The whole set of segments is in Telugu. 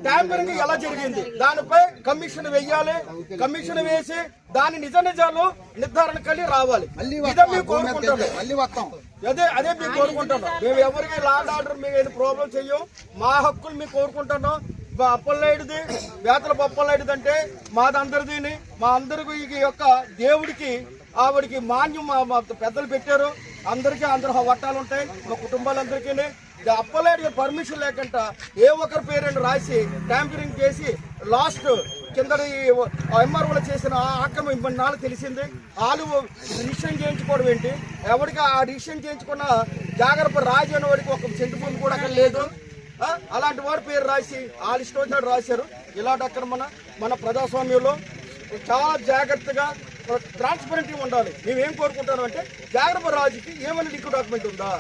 ట్యాంపరింగ్ ఎలా జరిగింది దానిపై కమిషన్ వేయాలి. కమిషన్ వేసి దాని నిజ నిజాలు నిర్ధారణ కలిగి రావాలి. ఇదే మేము కోరుకుంటున్నాం. అదే మేము కోరుకుంటున్నాం. మేము ఎవరికి లాండ్ ఆర్డర్ మేము ఏది ప్రాబ్లం చెయ్యం. మా హక్కులు మేము కోరుకుంటున్నాం. అప్పలనాయుడుది వేతల అప్పలనాయుడుది అంటే మాదందరిది. మా అందరికి ఈ యొక్క దేవుడికి ఆవిడికి మాన్యం మా పెద్దలు పెట్టారు. అందరికీ అందరూ వట్టాలు ఉంటాయి మా కుటుంబాలందరికీ. అప్పలనాయుడు పర్మిషన్ లేకుండా ఏ ఒక్కరి పేరుని రాసి ట్యాంపరింగ్ చేసి లాస్ట్ కింద ఎంఆర్ఓలో చేసిన ఆక్రమణ నాలుగు తెలిసింది. వాళ్ళు రిజిస్ట్రేషన్ చేయించుకోవడం ఏంటి? ఎవరికి ఆ రిజిస్ట్రేషన్ చేయించుకున్న జాగ్రత్త రాజు అనే వాడికి ఒక సెంటు భూమి కూడా అక్కడ లేదు. అలాంటి వాడి పేరు రాసి వాళ్ళు ఇష్టం వచ్చినట్టు రాశారు. ఇలాంటి అక్కడ మన ప్రజాస్వామ్యంలో చాలా జాగ్రత్తగా ట్రాన్స్పరెంట్గా ఉండాలి. మేమేం కోరుకుంటాం అంటే జాగ్రత్త రాజుకి ఏమైనా లిక్విడ్ డాక్యుమెంట్ ఉందా,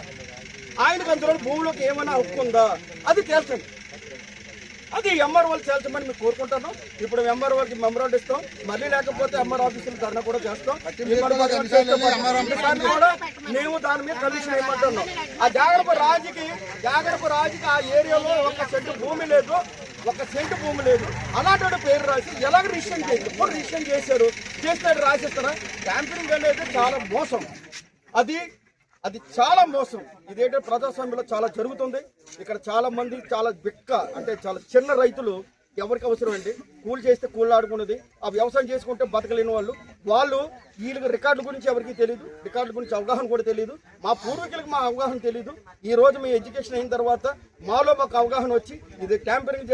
ఆయనకు అందులో భూమిలోకి ఏమైనా హక్కు ఉందా అది తేల్చండి. అది ఎంఆర్ఓలు తేల్చమని మేము కోరుకుంటాను. ఇప్పుడు ఎంఆర్ఓకి మెమరాండం ఇస్తాం. మళ్ళీ లేకపోతే ఎంఆర్ ఆఫీసులు ధర్నా కూడా చేస్తాం. మేము దాని మీద కమిషన్ వేయమంటున్నాం. ఆ జాగ్రత్త రాజుకి ఆ ఏరియాలో ఒక సెంటు భూమి లేదు, ఒక సెంటు భూమి లేదు. అలాంటి పేరు రాసి ఎలాగ రిజిస్ట్రేషన్ చేసి ఇప్పుడు రిజిస్ట్రేషన్ చేస్తే రాసిస్తారా? ట్యాంపరింగ్ అనేది చాలా మోసం. అది చాలా మోసం. ఇదేంటే ప్రజాస్వామ్యంలో చాలా జరుగుతుంది. ఇక్కడ చాలా మంది చాలా చాలా చిన్న రైతులు ఎవరికి అవసరం అండి? కూలి చేస్తే కూలి ఆడుకున్నది, ఆ వ్యవసాయం చేసుకుంటే బతకలేని వాళ్ళు వీళ్ళకి రికార్డుల గురించి ఎవరికి తెలియదు, రికార్డుల గురించి అవగాహన కూడా తెలియదు. మా పూర్వీకులకు మా అవగాహన తెలియదు. ఈ రోజు మీ ఎడ్యుకేషన్ అయిన తర్వాత మాలో మాకు అవగాహన వచ్చి ఇది ట్యాంపరింగ్